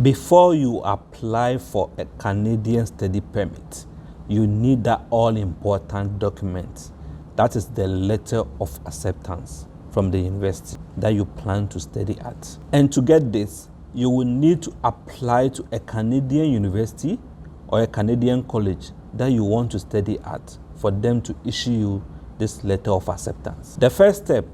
Before you apply for a Canadian study permit, you need that all-important document. That is the letter of acceptance from the university that you plan to study at. And to get this, you will need to apply to a Canadian university or a Canadian college that you want to study at for them to issue you this letter of acceptance. The first step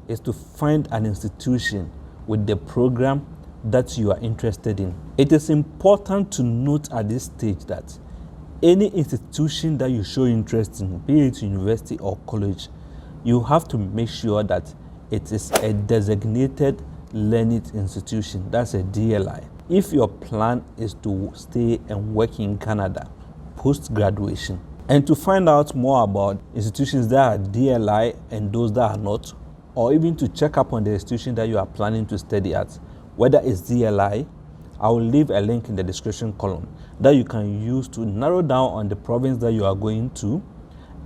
is to find an institution with the program that you are interested in. It is important to note at this stage that any institution that you show interest in, be it university or college, you have to make sure that it is a designated learning institution. That's a DLI. If your plan is to stay and work in Canada post-graduation, and to find out more about institutions that are DLI and those that are not, or even to check up on the institution that you are planning to study at, whether it's DLI, I will leave a link in the description column that you can use to narrow down on the province that you are going to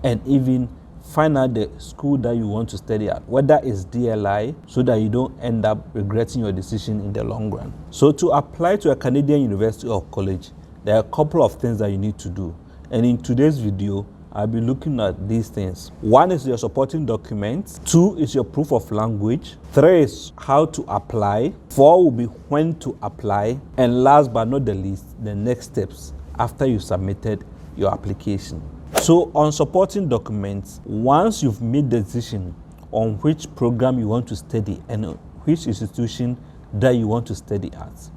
and even find out the school that you want to study at, whether it's DLI, so that you don't end up regretting your decision in the long run. So to apply to a Canadian university or college, there are a couple of things that you need to do. And in today's video, I'll be looking at these things. 1 is your supporting documents. 2 is your proof of language. 3 is how to apply. 4 will be when to apply. And last but not the least, the next steps after you submitted your application. So on supporting documents, once you've made the decision on which program you want to study and which institution that you want to study at,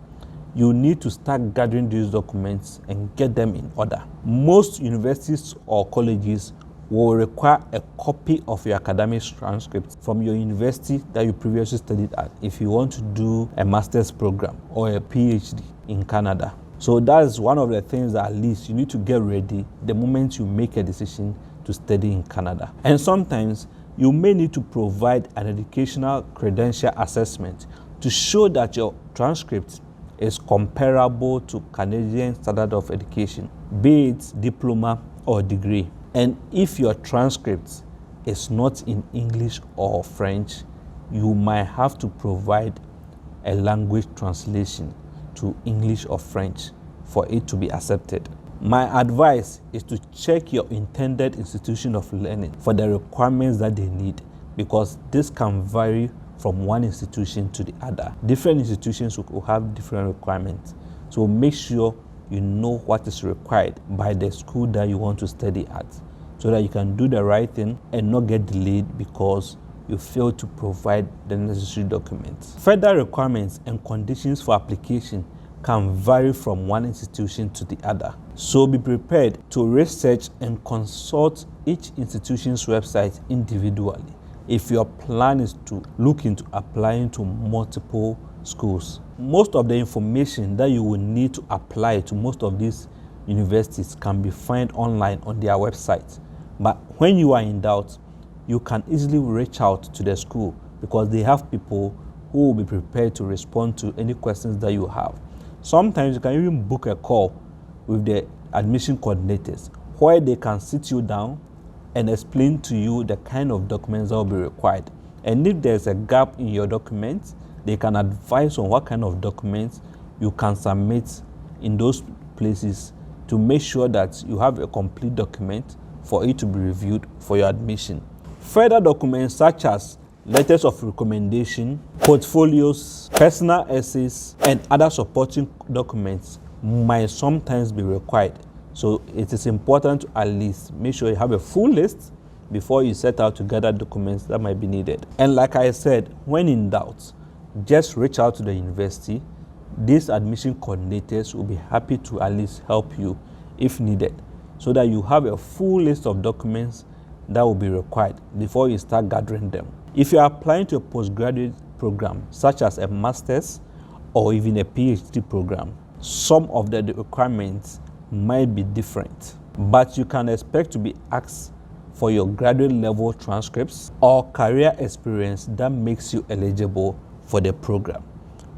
you need to start gathering these documents and get them in order. Most universities or colleges will require a copy of your academic transcript from your university that you previously studied at if you want to do a master's program or a PhD in Canada. So that is one of the things that at least you need to get ready the moment you make a decision to study in Canada. And sometimes you may need to provide an educational credential assessment to show that your transcript is comparable to Canadian standard of education, be it diploma or degree. And if your transcript is not in English or French, you might have to provide a language translation to English or French for it to be accepted. My advice is to check your intended institution of learning for the requirements that they need, because this can vary from one institution to the other. Different institutions will have different requirements. So make sure you know what is required by the school that you want to study at, so that you can do the right thing and not get delayed because you failed to provide the necessary documents. Further requirements and conditions for application can vary from one institution to the other. So be prepared to research and consult each institution's website individually if your plan is to look into applying to multiple schools. Most of the information that you will need to apply to most of these universities can be found online on their website. But when you are in doubt, you can easily reach out to the school because they have people who will be prepared to respond to any questions that you have. Sometimes you can even book a call with the admission coordinators where they can sit you down and explain to you the kind of documents that will be required. And if there's a gap in your documents, they can advise on what kind of documents you can submit in those places to make sure that you have a complete document for it to be reviewed for your admission. Further documents such as letters of recommendation, portfolios, personal essays, and other supporting documents might sometimes be required. So it is important to at least make sure you have a full list before you set out to gather documents that might be needed. And like I said, when in doubt, just reach out to the university. These admission coordinators will be happy to at least help you if needed, so that you have a full list of documents that will be required before you start gathering them. If you are applying to a postgraduate program, such as a master's or even a PhD program, some of the requirements might be different, but you can expect to be asked for your graduate level transcripts or career experience that makes you eligible for the program.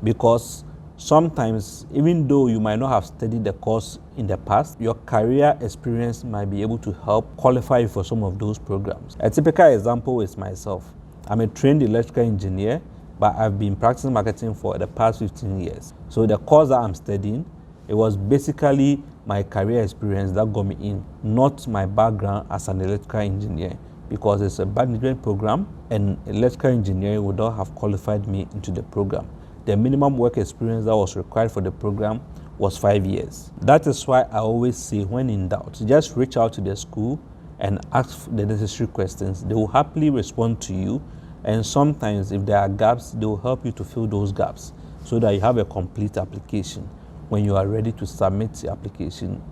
Because sometimes, even though you might not have studied the course in the past, your career experience might be able to help qualify you for some of those programs. A typical example is myself. I'm a trained electrical engineer, but I've been practicing marketing for the past 15 years. So the course that I'm studying, it was basically my career experience that got me in, not my background as an electrical engineer, because it's a management program and electrical engineering would not have qualified me into the program. The minimum work experience that was required for the program was 5 years. That is why I always say, when in doubt, just reach out to the school and ask the necessary questions. They will happily respond to you, and sometimes if there are gaps, they will help you to fill those gaps so that you have a complete application when you are ready to submit the application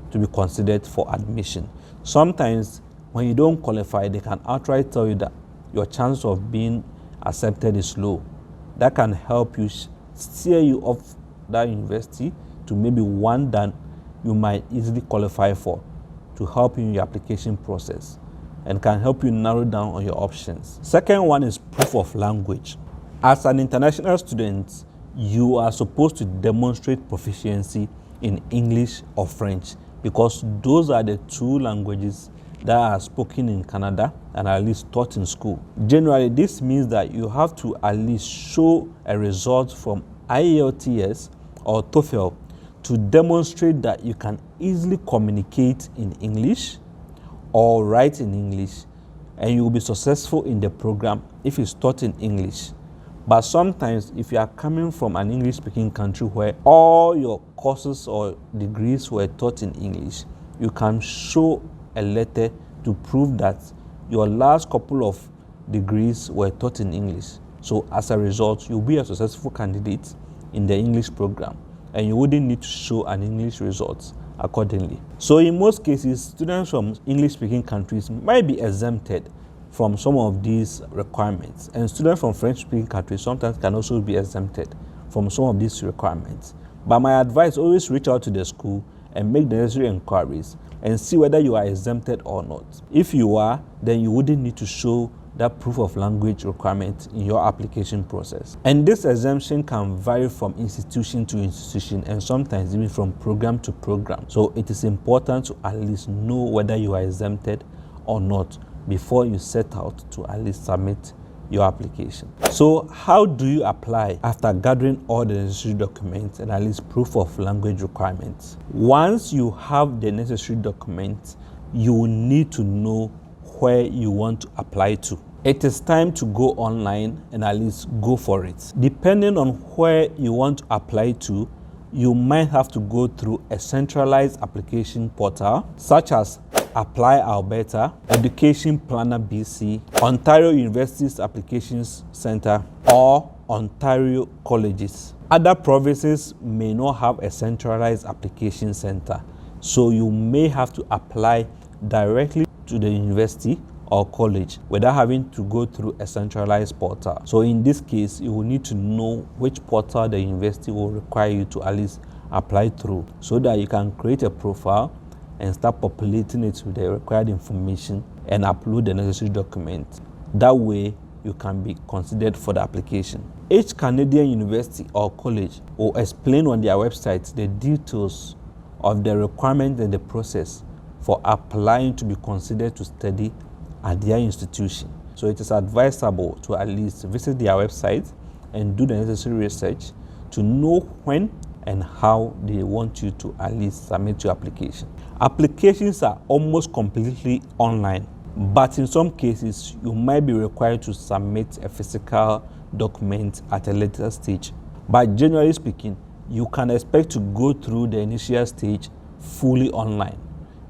to be considered for admission. Sometimes when you don't qualify, they can outright tell you that your chance of being accepted is low. That can help you steer you off that university to maybe one that you might easily qualify for, to help you in your application process, and can help you narrow down on your options. Second one is proof of language. As an international student, you are supposed to demonstrate proficiency in English or French, because those are the two languages that are spoken in Canada and at least taught in school. Generally, this means that you have to at least show a result from IELTS or TOEFL to demonstrate that you can easily communicate in English or write in English, and you will be successful in the program if it's taught in English. But sometimes, if you are coming from an English-speaking country where all your courses or degrees were taught in English, you can show a letter to prove that your last couple of degrees were taught in English. So as a result, you'll be a successful candidate in the English program, and you wouldn't need to show an English result accordingly. So in most cases, students from English-speaking countries might be exempted from some of these requirements, and students from French-speaking countries sometimes can also be exempted from some of these requirements. But my advice, always reach out to the school and make the necessary inquiries and see whether you are exempted or not. If you are, then you wouldn't need to show that proof of language requirement in your application process. And this exemption can vary from institution to institution, and sometimes even from program to program. So it is important to at least know whether you are exempted or not before you set out to at least submit your application. So how do you apply after gathering all the necessary documents and at least proof of language requirements? Once you have the necessary documents, you will need to know where you want to apply to. It is time to go online and at least go for it. Depending on where you want to apply to, you might have to go through a centralized application portal such as Apply Alberta, Education Planner BC, Ontario University's Applications Center, or Ontario Colleges. Other provinces may not have a centralized application center, so you may have to apply directly to the university or college without having to go through a centralized portal. So in this case, you will need to know which portal the university will require you to at least apply through, so that you can create a profile and start populating it with the required information and upload the necessary documents. That way, you can be considered for the application. Each Canadian university or college will explain on their website the details of the requirements and the process for applying to be considered to study at their institution. So it is advisable to at least visit their website and do the necessary research to know when and how they want you to at least submit your application. Applications are almost completely online, but in some cases, you might be required to submit a physical document at a later stage. But generally speaking, you can expect to go through the initial stage fully online.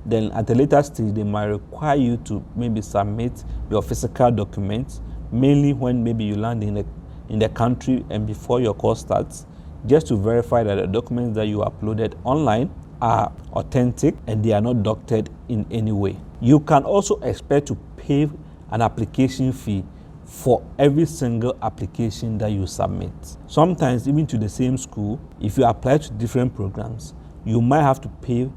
Then at a later stage, they might require you to maybe submit your physical documents, mainly when maybe you land in the country and before your course starts, just to verify that the documents that you uploaded online are authentic and they are not doctored in any way. You can also expect to pay an application fee for every single application that you submit. Sometimes even to the same school, if you apply to different programs, you might have to pay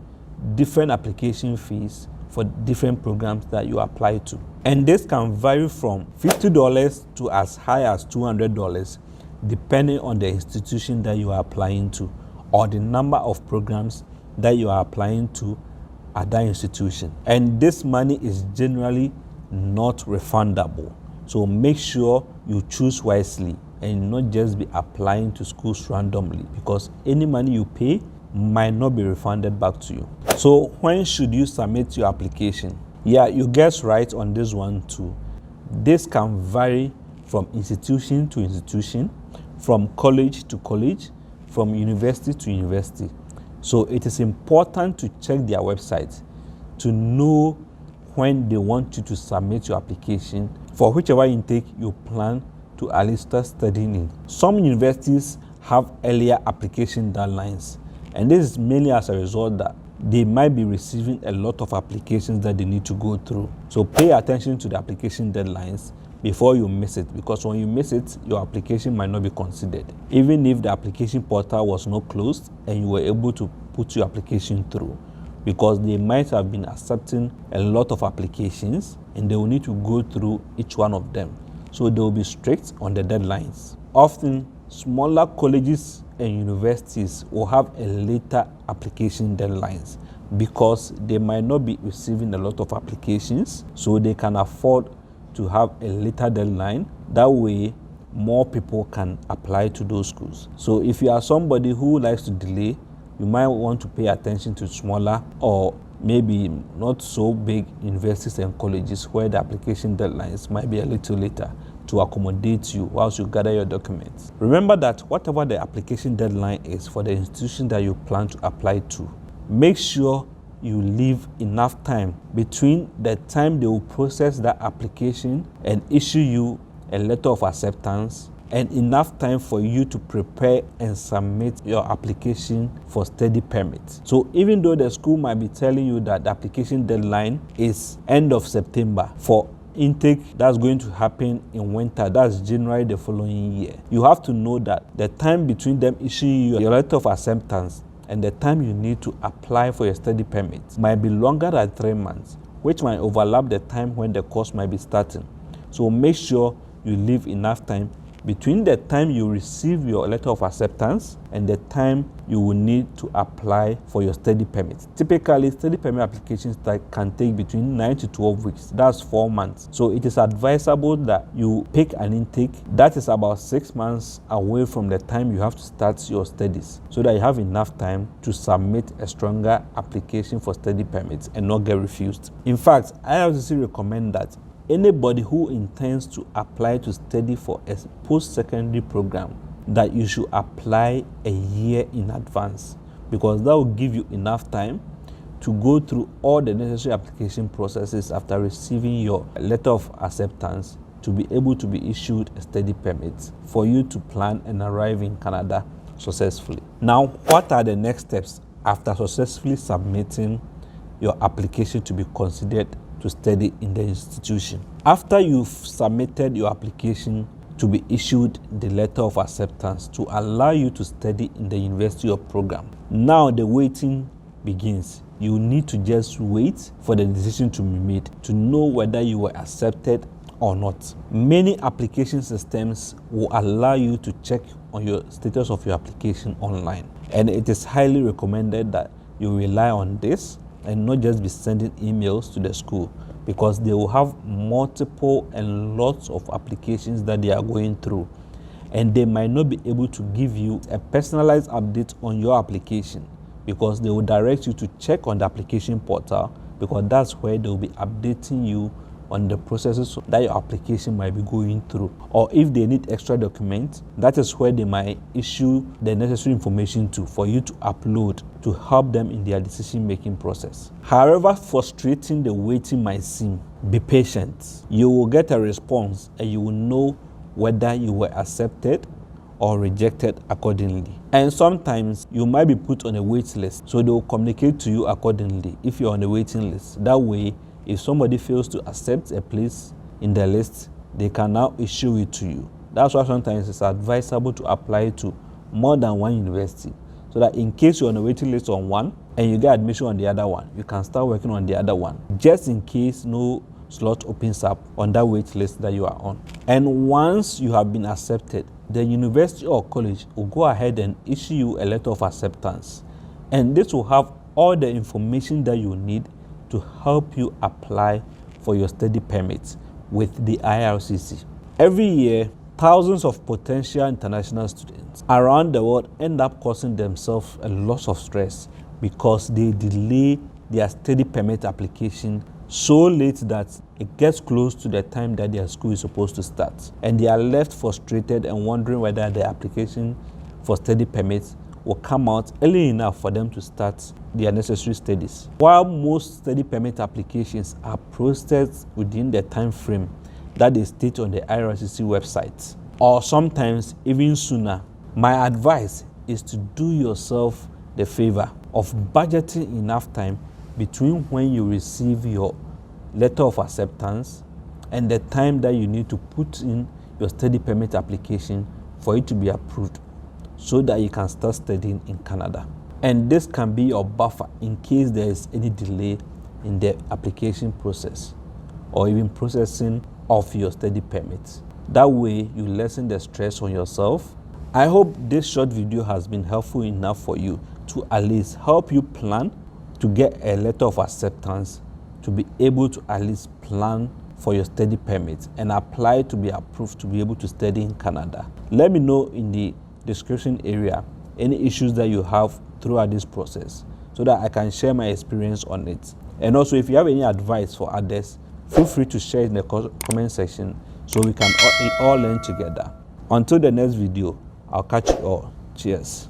different application fees for different programs that you apply to. And this can vary from $50 to as high as $200, depending on the institution that you are applying to or the number of programs that you are applying to at that institution. And this money is generally not refundable. So make sure you choose wisely and not just be applying to schools randomly, because any money you pay might not be refunded back to you. So when should you submit your application? Yeah, you guessed right on this one too. This can vary from institution to institution, from college to college, from university to university. So it is important to check their website to know when they want you to submit your application for whichever intake you plan to at least start studying in. Some universities have earlier application deadlines, and this is mainly as a result that they might be receiving a lot of applications that they need to go through. So pay attention to the application deadlines before you miss it, because when you miss it, your application might not be considered. Even if the application portal was not closed and you were able to put your application through, because they might have been accepting a lot of applications and they will need to go through each one of them. So they will be strict on the deadlines. Often, smaller colleges and universities will have a later application deadlines because they might not be receiving a lot of applications, so they can afford to have a later deadline. That way, more people can apply to those schools. So if you are somebody who likes to delay, you might want to pay attention to smaller or maybe not so big universities and colleges where the application deadlines might be a little later to accommodate you whilst you gather your documents. Remember that whatever the application deadline is for the institution that you plan to apply to, make sure you leave enough time between the time they will process that application and issue you a letter of acceptance, and enough time for you to prepare and submit your application for study permit. So even though the school might be telling you that the application deadline is end of September for intake that's going to happen in winter, that's January the following year, you have to know that the time between them issuing you your letter of acceptance and the time you need to apply for your study permit might be longer than 3 months, which might overlap the time when the course might be starting. So make sure you leave enough time between the time you receive your letter of acceptance and the time you will need to apply for your study permit. Typically, study permit applications that can take between 9 to 12 weeks. That's 4 months. So it is advisable that you pick an intake that is about 6 months away from the time you have to start your studies, so that you have enough time to submit a stronger application for study permits and not get refused. In fact, I also recommend that anybody who intends to apply to study for a post-secondary program, that you should apply a year in advance, because that will give you enough time to go through all the necessary application processes after receiving your letter of acceptance to be able to be issued a study permit for you to plan and arrive in Canada successfully. Now, what are the next steps after successfully submitting your application to be considered to study in the institution? After you've submitted your application to be issued the letter of acceptance to allow you to study in the university or program, now the waiting begins. You need to just wait for the decision to be made to know whether you were accepted or not. Many application systems will allow you to check on your status of your application online, and it is highly recommended that you rely on this and not just be sending emails to the school, because they will have multiple and lots of applications that they are going through, and they might not be able to give you a personalized update on your application, because they will direct you to check on the application portal, because that's where they will be updating you on the processes that your application might be going through. Or if they need extra documents, that is where they might issue the necessary information for you to upload to help them in their decision-making process. However frustrating the waiting might seem, be patient. You will get a response and you will know whether you were accepted or rejected accordingly. And sometimes you might be put on a wait list, so they will communicate to you accordingly if you're on the waiting list. That way, if somebody fails to accept a place in the list, they can now issue it to you. That's why sometimes it's advisable to apply to more than one university, so that in case you're on a waiting list on one and you get admission on the other one, you can start working on the other one, just in case no slot opens up on that wait list that you are on. And once you have been accepted, the university or college will go ahead and issue you a letter of acceptance, and this will have all the information that you need to help you apply for your study permit with the IRCC. Every year, Thousands of potential international students around the world end up causing themselves a lot of stress because they delay their study permit application so late that it gets close to the time that their school is supposed to start. And they are left frustrated and wondering whether their application for study permits will come out early enough for them to start their necessary studies. While most study permit applications are processed within the time frame that they state on the IRCC website, or sometimes even sooner, my advice is to do yourself the favor of budgeting enough time between when you receive your letter of acceptance and the time that you need to put in your study permit application for it to be approved, so that you can start studying in Canada. And this can be your buffer in case there is any delay in the application process or even processing of your study permit. That way you lessen the stress on yourself. I hope this short video has been helpful enough for you to at least help you plan to get a letter of acceptance, to be able to at least plan for your study permit and apply to be approved to be able to study in Canada. Let me know in the description area any issues that you have throughout this process so that I can share my experience on it. And also, if you have any advice for others, feel free to share in the comment section so we can all learn together. Until the next video, I'll catch you all. Cheers.